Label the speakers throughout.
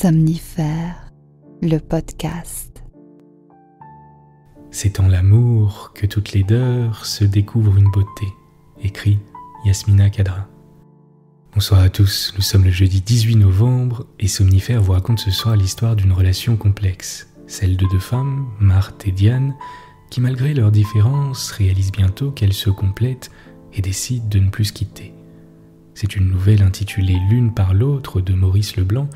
Speaker 1: Somnifère, le podcast.
Speaker 2: C'est en l'amour que toute laideur se découvre une beauté, écrit Yasmina Khadra. Bonsoir à tous, nous sommes le jeudi 18 novembre et Somnifère vous raconte ce soir l'histoire d'une relation complexe, celle de deux femmes, Marthe et Diane, qui malgré leurs différences réalisent bientôt qu'elles se complètent et décident de ne plus se quitter. C'est une nouvelle intitulée L'une par l'autre de Maurice Leblanc,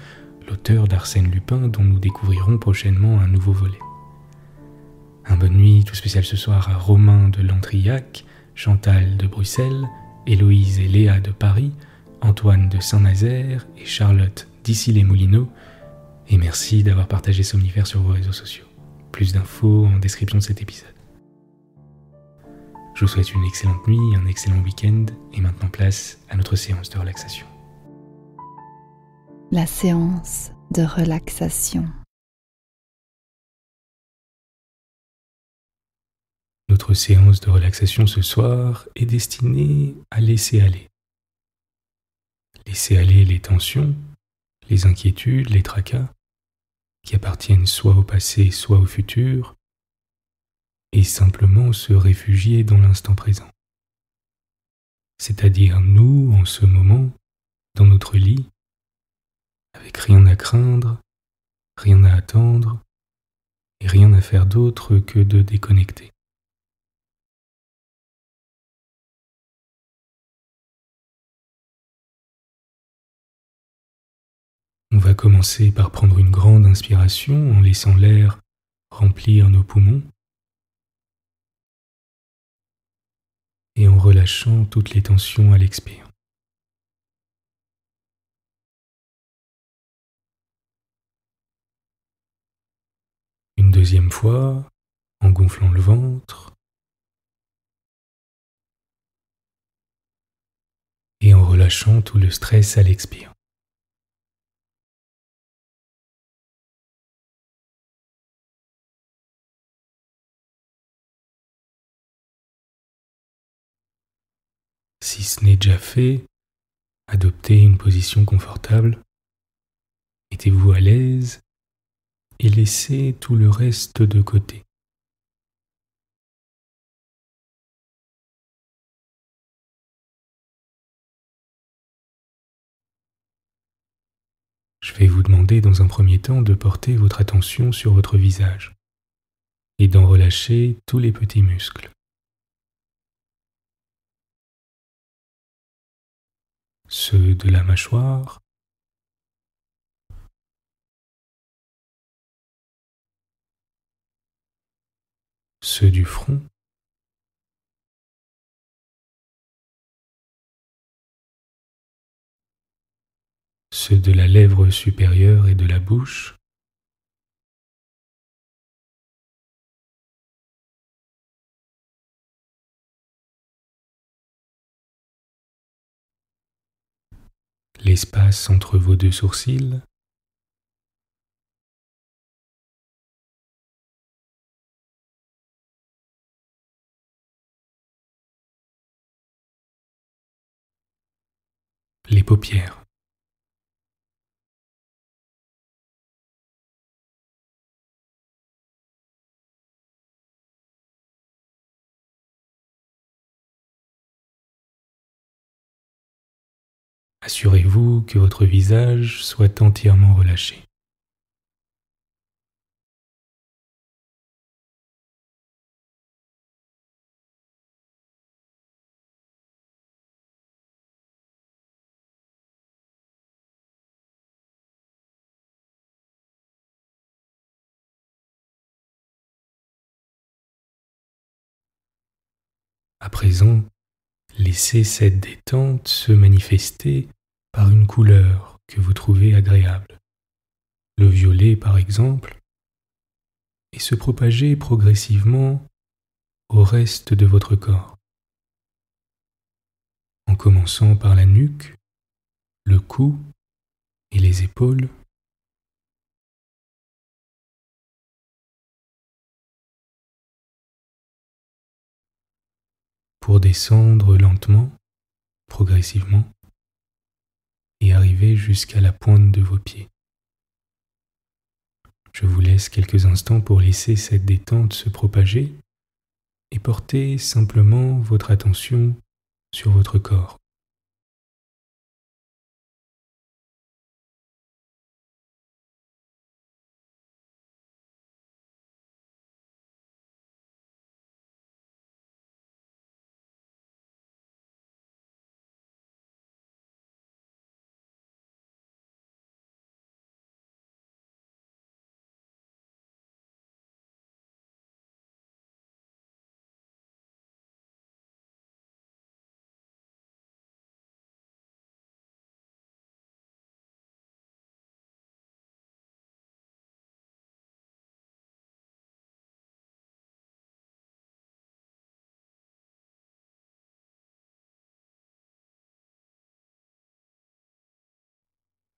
Speaker 2: l'auteur d'Arsène Lupin dont nous découvrirons prochainement un nouveau volet. Un bonne nuit tout spécial ce soir à Romain de Lantrillac, Chantal de Bruxelles, Héloïse et Léa de Paris, Antoine de Saint-Nazaire et Charlotte d'Issy-les-Moulineaux, et merci d'avoir partagé Somnifère sur vos réseaux sociaux. Plus d'infos en description de cet épisode. Je vous souhaite une excellente nuit, un excellent week-end, et maintenant place à notre séance de relaxation.
Speaker 1: La séance de relaxation.
Speaker 2: Notre séance de relaxation ce soir est destinée à laisser aller. Laisser aller les tensions, les inquiétudes, les tracas, qui appartiennent soit au passé, soit au futur, et simplement se réfugier dans l'instant présent. C'est-à-dire nous, en ce moment, dans notre lit, avec rien à craindre, rien à attendre, et rien à faire d'autre que de déconnecter. On va commencer par prendre une grande inspiration en laissant l'air remplir nos poumons et en relâchant toutes les tensions à l'expire. Une deuxième fois, en gonflant le ventre et en relâchant tout le stress à l'expire. Si ce n'est déjà fait, adoptez une position confortable, mettez-vous à l'aise et laissez tout le reste de côté. Je vais vous demander dans un premier temps de porter votre attention sur votre visage et d'en relâcher tous les petits muscles. Ceux de la mâchoire, ceux du front, ceux de la lèvre supérieure et de la bouche, l'espace entre vos deux sourcils, les paupières. Assurez-vous que votre visage soit entièrement relâché. À présent, laissez cette détente se manifester par une couleur que vous trouvez agréable, le violet par exemple, et se propager progressivement au reste de votre corps, en commençant par la nuque, le cou et les épaules, pour descendre lentement, progressivement, et arriver jusqu'à la pointe de vos pieds. Je vous laisse quelques instants pour laisser cette détente se propager et porter simplement votre attention sur votre corps.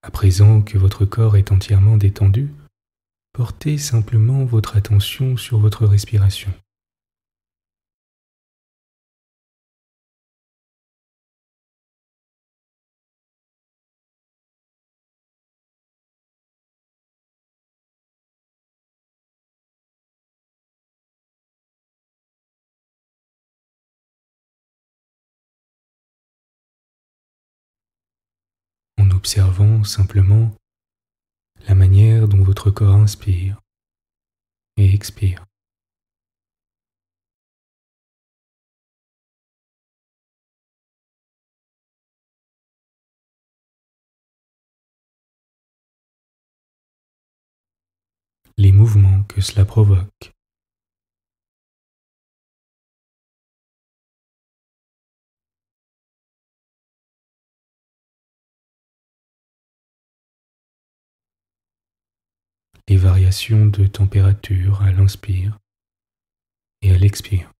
Speaker 2: À présent que votre corps est entièrement détendu, portez simplement votre attention sur votre respiration. En observant simplement la manière dont votre corps inspire et expire. Les mouvements que cela provoque. Les variations de température à l'inspire et à l'expire.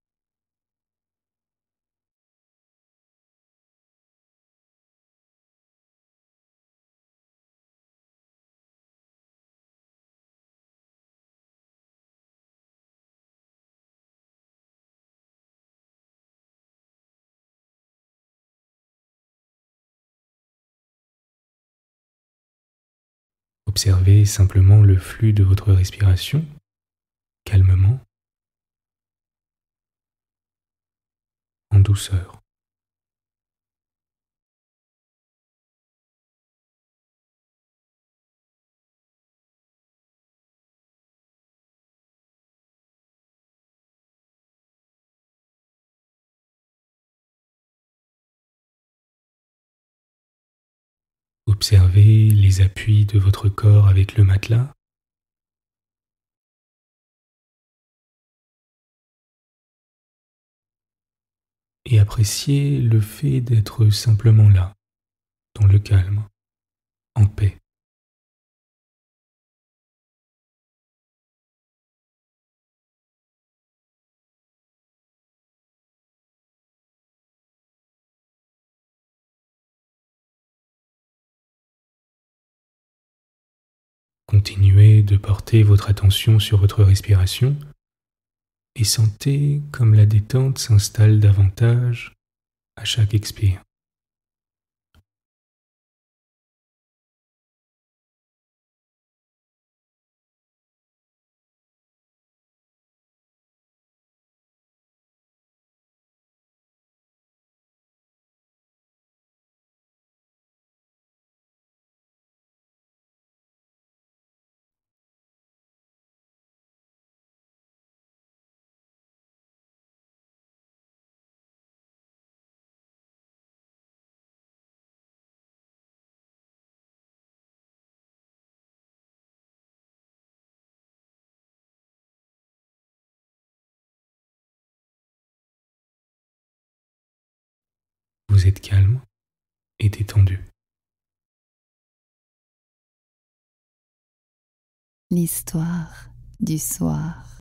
Speaker 2: Observez simplement le flux de votre respiration, calmement, en douceur. Observez les appuis de votre corps avec le matelas. Et appréciez le fait d'être simplement là, dans le calme, en paix. Continuez de porter votre attention sur votre respiration et sentez comme la détente s'installe davantage à chaque expire. Vous êtes calme et détendu.
Speaker 1: L'histoire du soir.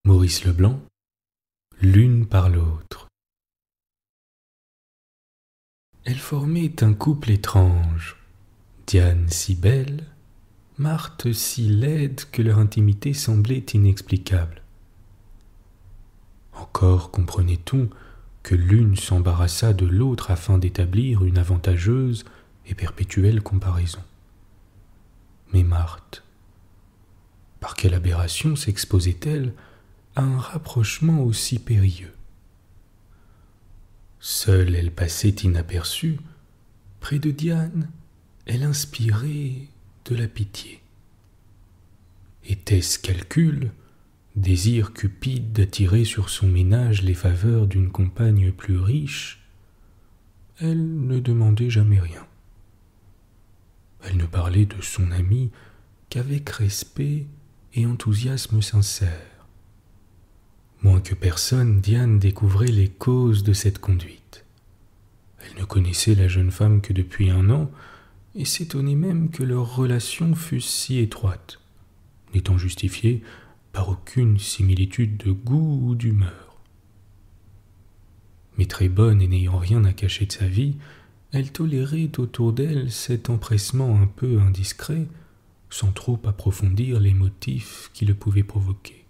Speaker 2: Maurice Leblanc, l'une par l'autre. Elles formaient un couple étrange, Diane si belle, Marthe si laide que leur intimité semblait inexplicable. Encore comprenait-on que l'une s'embarrassât de l'autre afin d'établir une avantageuse et perpétuelle comparaison. Mais Marthe, par quelle aberration s'exposait-elle à un rapprochement aussi périlleux? Seule elle passait inaperçue, près de Diane, elle inspirait de la pitié. Était-ce calcul, désir cupide d'attirer sur son ménage les faveurs d'une compagne plus riche? Elle ne demandait jamais rien. Elle ne parlait de son ami qu'avec respect et enthousiasme sincère. Moins que personne, Diane découvrait les causes de cette conduite. Elle ne connaissait la jeune femme que depuis 1 an et s'étonnait même que leurs relations fussent si étroites, n'étant justifiées par aucune similitude de goût ou d'humeur. Mais très bonne et n'ayant rien à cacher de sa vie, elle tolérait autour d'elle cet empressement un peu indiscret, sans trop approfondir les motifs qui le pouvaient provoquer.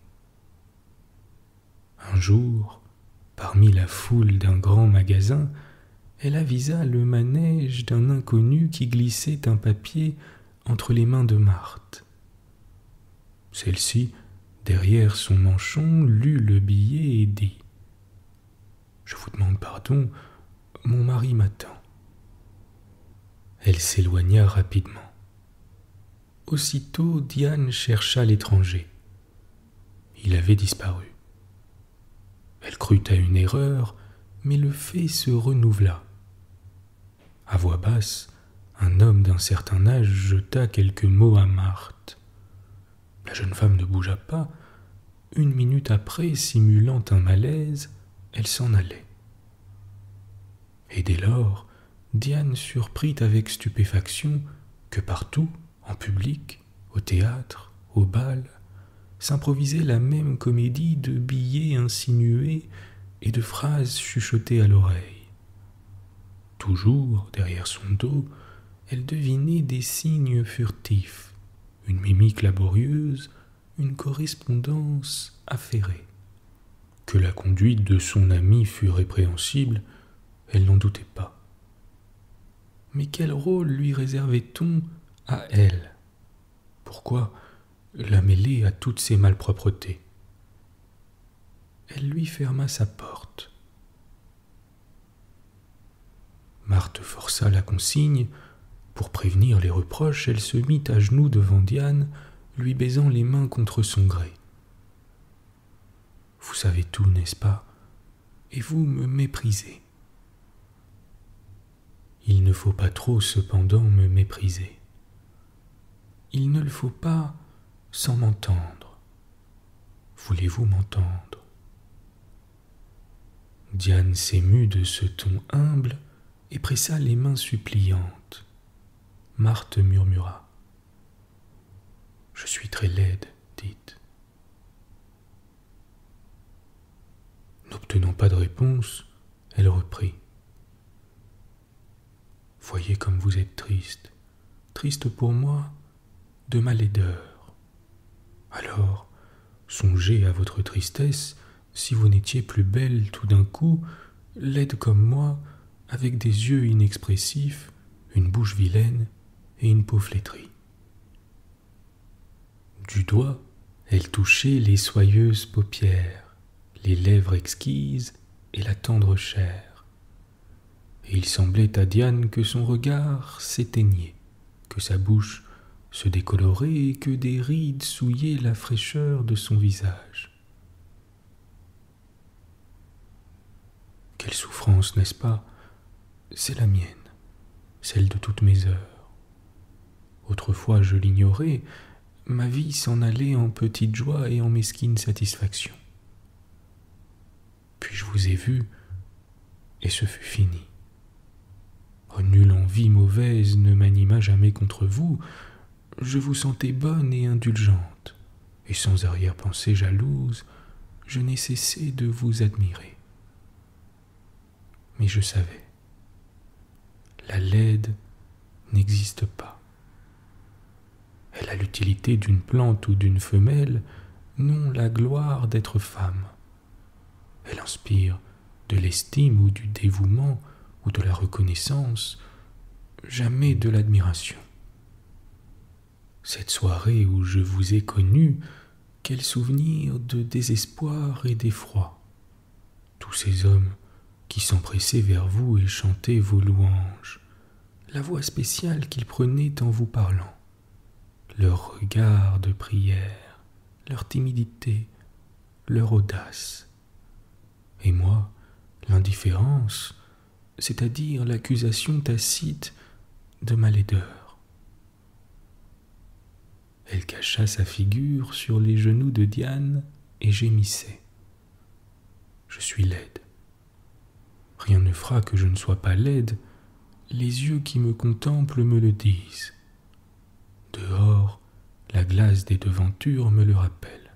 Speaker 2: Un jour, parmi la foule d'un grand magasin, elle avisa le manège d'un inconnu qui glissait un papier entre les mains de Marthe. Celle-ci, derrière son manchon, lut le billet et dit « Je vous demande pardon, mon mari m'attend. » Elle s'éloigna rapidement. Aussitôt, Diane chercha l'étranger. Il avait disparu. Elle crut à une erreur, mais le fait se renouvela. À voix basse, un homme d'un certain âge jeta quelques mots à Marthe. La jeune femme ne bougea pas. 1 minute après, simulant un malaise, elle s'en allait. Et dès lors, Diane surprit avec stupéfaction que partout, en public, au théâtre, au bal, s'improvisait la même comédie de billets insinués et de phrases chuchotées à l'oreille. Toujours, derrière son dos, elle devinait des signes furtifs, une mimique laborieuse, une correspondance affairée. Que la conduite de son ami fût répréhensible, elle n'en doutait pas. Mais quel rôle lui réservait-on à elle? Pourquoi la mêler à toutes ces malpropretés? Elle lui ferma sa porte. Marthe força la consigne. Pour prévenir les reproches, elle se mit à genoux devant Diane, lui baisant les mains contre son gré. « Vous savez tout, n'est-ce pas? Et vous me méprisez. » Il ne faut pas trop, cependant, me mépriser. Il ne le faut pas sans m'entendre. Voulez-vous m'entendre? Diane s'émut de ce ton humble et pressa les mains suppliantes. Marthe murmura. « Je suis très laide, dites. » N'obtenant pas de réponse, elle reprit. « Voyez comme vous êtes triste, triste pour moi, de ma laideur. Alors, songez à votre tristesse si vous n'étiez plus belle tout d'un coup, laide comme moi, avec des yeux inexpressifs, une bouche vilaine et une peau flétrie. » Du doigt, elle touchait les soyeuses paupières, les lèvres exquises et la tendre chair. Et il semblait à Diane que son regard s'éteignait, que sa bouche se décolorait et que des rides souillaient la fraîcheur de son visage. Quelle souffrance, n'est-ce pas? C'est la mienne, celle de toutes mes heures. Autrefois je l'ignorais, ma vie s'en allait en petite joie et en mesquine satisfaction. Puis je vous ai vu, et ce fut fini. Nulle envie mauvaise ne m'anima jamais contre vous, je vous sentais bonne et indulgente, et sans arrière-pensée jalouse, je n'ai cessé de vous admirer. Mais je savais, la laide n'existe pas. Elle a l'utilité d'une plante ou d'une femelle, non la gloire d'être femme. Elle inspire de l'estime ou du dévouement ou de la reconnaissance, jamais de l'admiration. Cette soirée où je vous ai connu, quel souvenir de désespoir et d'effroi. Tous ces hommes qui s'empressaient vers vous et chantaient vos louanges, la voix spéciale qu'ils prenaient en vous parlant, leur regard de prière, leur timidité, leur audace. Et moi, l'indifférence, c'est-à-dire l'accusation tacite de ma laideur. Elle cacha sa figure sur les genoux de Diane et gémissait. Je suis laide. Rien ne fera que je ne sois pas laide, les yeux qui me contemplent me le disent. Dehors, la glace des devantures me le rappelle.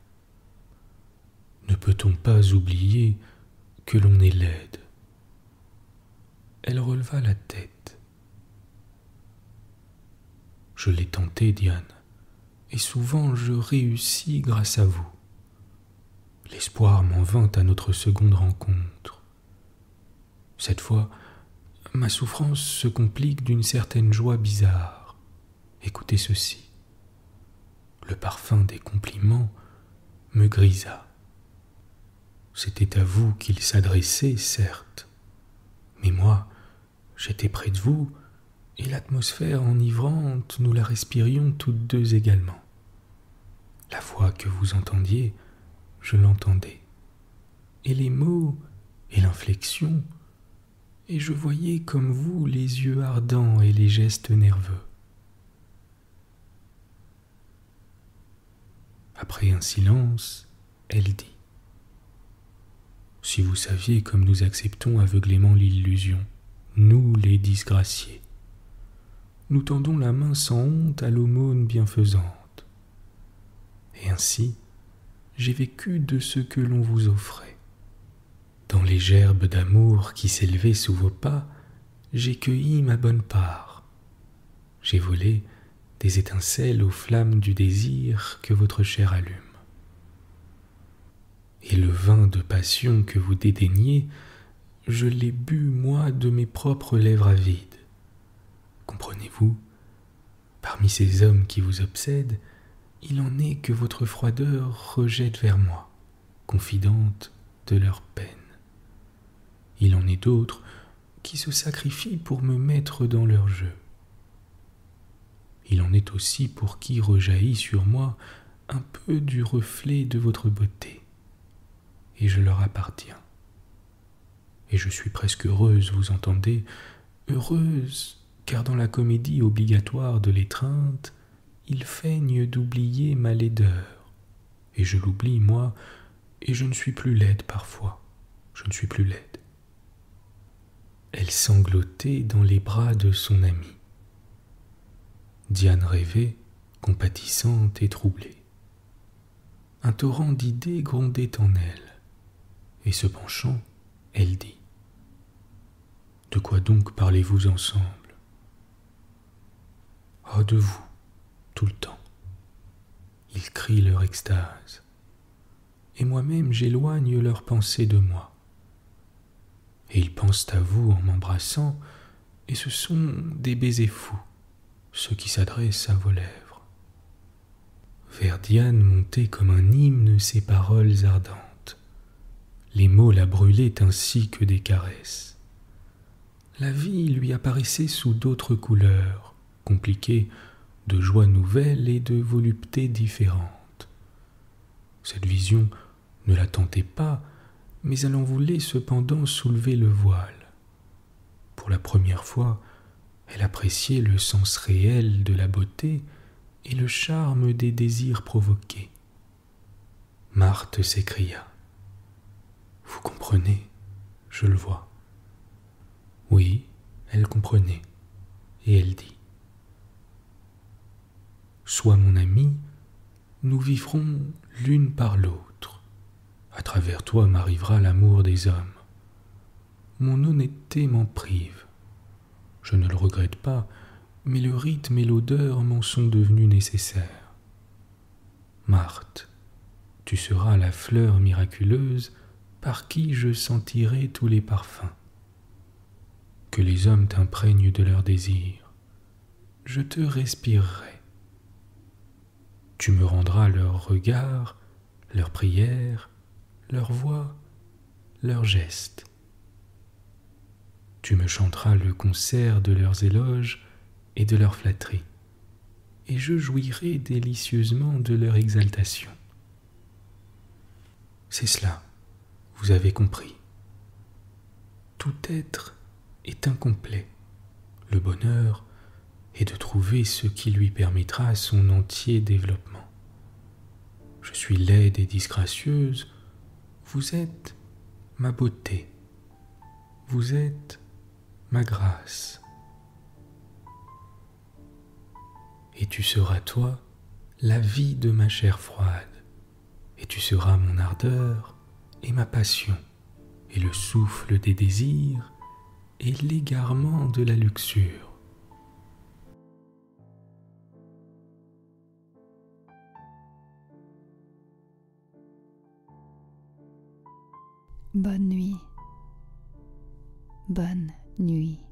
Speaker 2: Ne peut-on pas oublier que l'on est laide? Elle releva la tête. Je l'ai tenté, Diane, et souvent je réussis grâce à vous. L'espoir m'en vint à notre seconde rencontre. Cette fois, ma souffrance se complique d'une certaine joie bizarre. Écoutez ceci. Le parfum des compliments me grisa. C'était à vous qu'il s'adressait, certes, mais moi, j'étais près de vous, et l'atmosphère enivrante, nous la respirions toutes deux également. La voix que vous entendiez, je l'entendais, et les mots, et l'inflexion, et je voyais comme vous les yeux ardents et les gestes nerveux. Après un silence, elle dit : « Si vous saviez comme nous acceptons aveuglément l'illusion, nous les disgraciés. Nous tendons la main sans honte à l'aumône bienfaisante. Et ainsi, j'ai vécu de ce que l'on vous offrait. Dans les gerbes d'amour qui s'élevaient sous vos pas, j'ai cueilli ma bonne part. J'ai volé des étincelles aux flammes du désir que votre chair allume. Et le vin de passion que vous dédaignez, je l'ai bu, moi, de mes propres lèvres avides. Comprenez-vous, parmi ces hommes qui vous obsèdent, il en est que votre froideur rejette vers moi, confidente de leur peine. Il en est d'autres qui se sacrifient pour me mettre dans leur jeu. Il en est aussi pour qui rejaillit sur moi un peu du reflet de votre beauté, et je leur appartiens. Et je suis presque heureuse, vous entendez, heureuse, car dans la comédie obligatoire de l'étreinte, il feigne d'oublier ma laideur, et je l'oublie, moi, et je ne suis plus laide parfois, je ne suis plus laide. Elle sanglotait dans les bras de son amie. Diane rêvait, compatissante et troublée. Un torrent d'idées grondait en elle, et se penchant, elle dit : « De quoi donc parlez-vous ensemble ? » « Oh, de vous, tout le temps. Ils crient leur extase, et moi-même j'éloigne leurs pensées de moi. Et ils pensent à vous en m'embrassant, et ce sont des baisers fous, ceux qui s'adressent à vos lèvres. » Vers Diane montaient comme un hymne ces paroles ardentes. Les mots la brûlaient ainsi que des caresses. La vie lui apparaissait sous d'autres couleurs, compliquée de joies nouvelles et de voluptés différentes. Cette vision ne la tentait pas, mais elle en voulait cependant soulever le voile. Pour la première fois, elle appréciait le sens réel de la beauté et le charme des désirs provoqués. Marthe s'écria : « Vous comprenez, je le vois. » Oui, elle comprenait, et elle dit : « Sois mon amie, nous vivrons l'une par l'autre. À travers toi m'arrivera l'amour des hommes. Mon honnêteté m'en prive. Je ne le regrette pas, mais le rythme et l'odeur m'en sont devenus nécessaires. Marthe, tu seras la fleur miraculeuse par qui je sentirai tous les parfums. Que les hommes t'imprègnent de leurs désirs, je te respirerai. Tu me rendras leurs regards, leurs prières, leurs voix, leurs gestes. Tu me chanteras le concert de leurs éloges et de leurs flatteries, et je jouirai délicieusement de leur exaltation. C'est cela, vous avez compris. Tout être est incomplet. Le bonheur est de trouver ce qui lui permettra son entier développement. Je suis laide et disgracieuse, vous êtes ma beauté, vous êtes ma grâce. Et tu seras, toi, la vie de ma chair froide, et tu seras mon ardeur et ma passion, et le souffle des désirs et l'égarement de la luxure.
Speaker 1: Bonne nuit. Bonne nuit.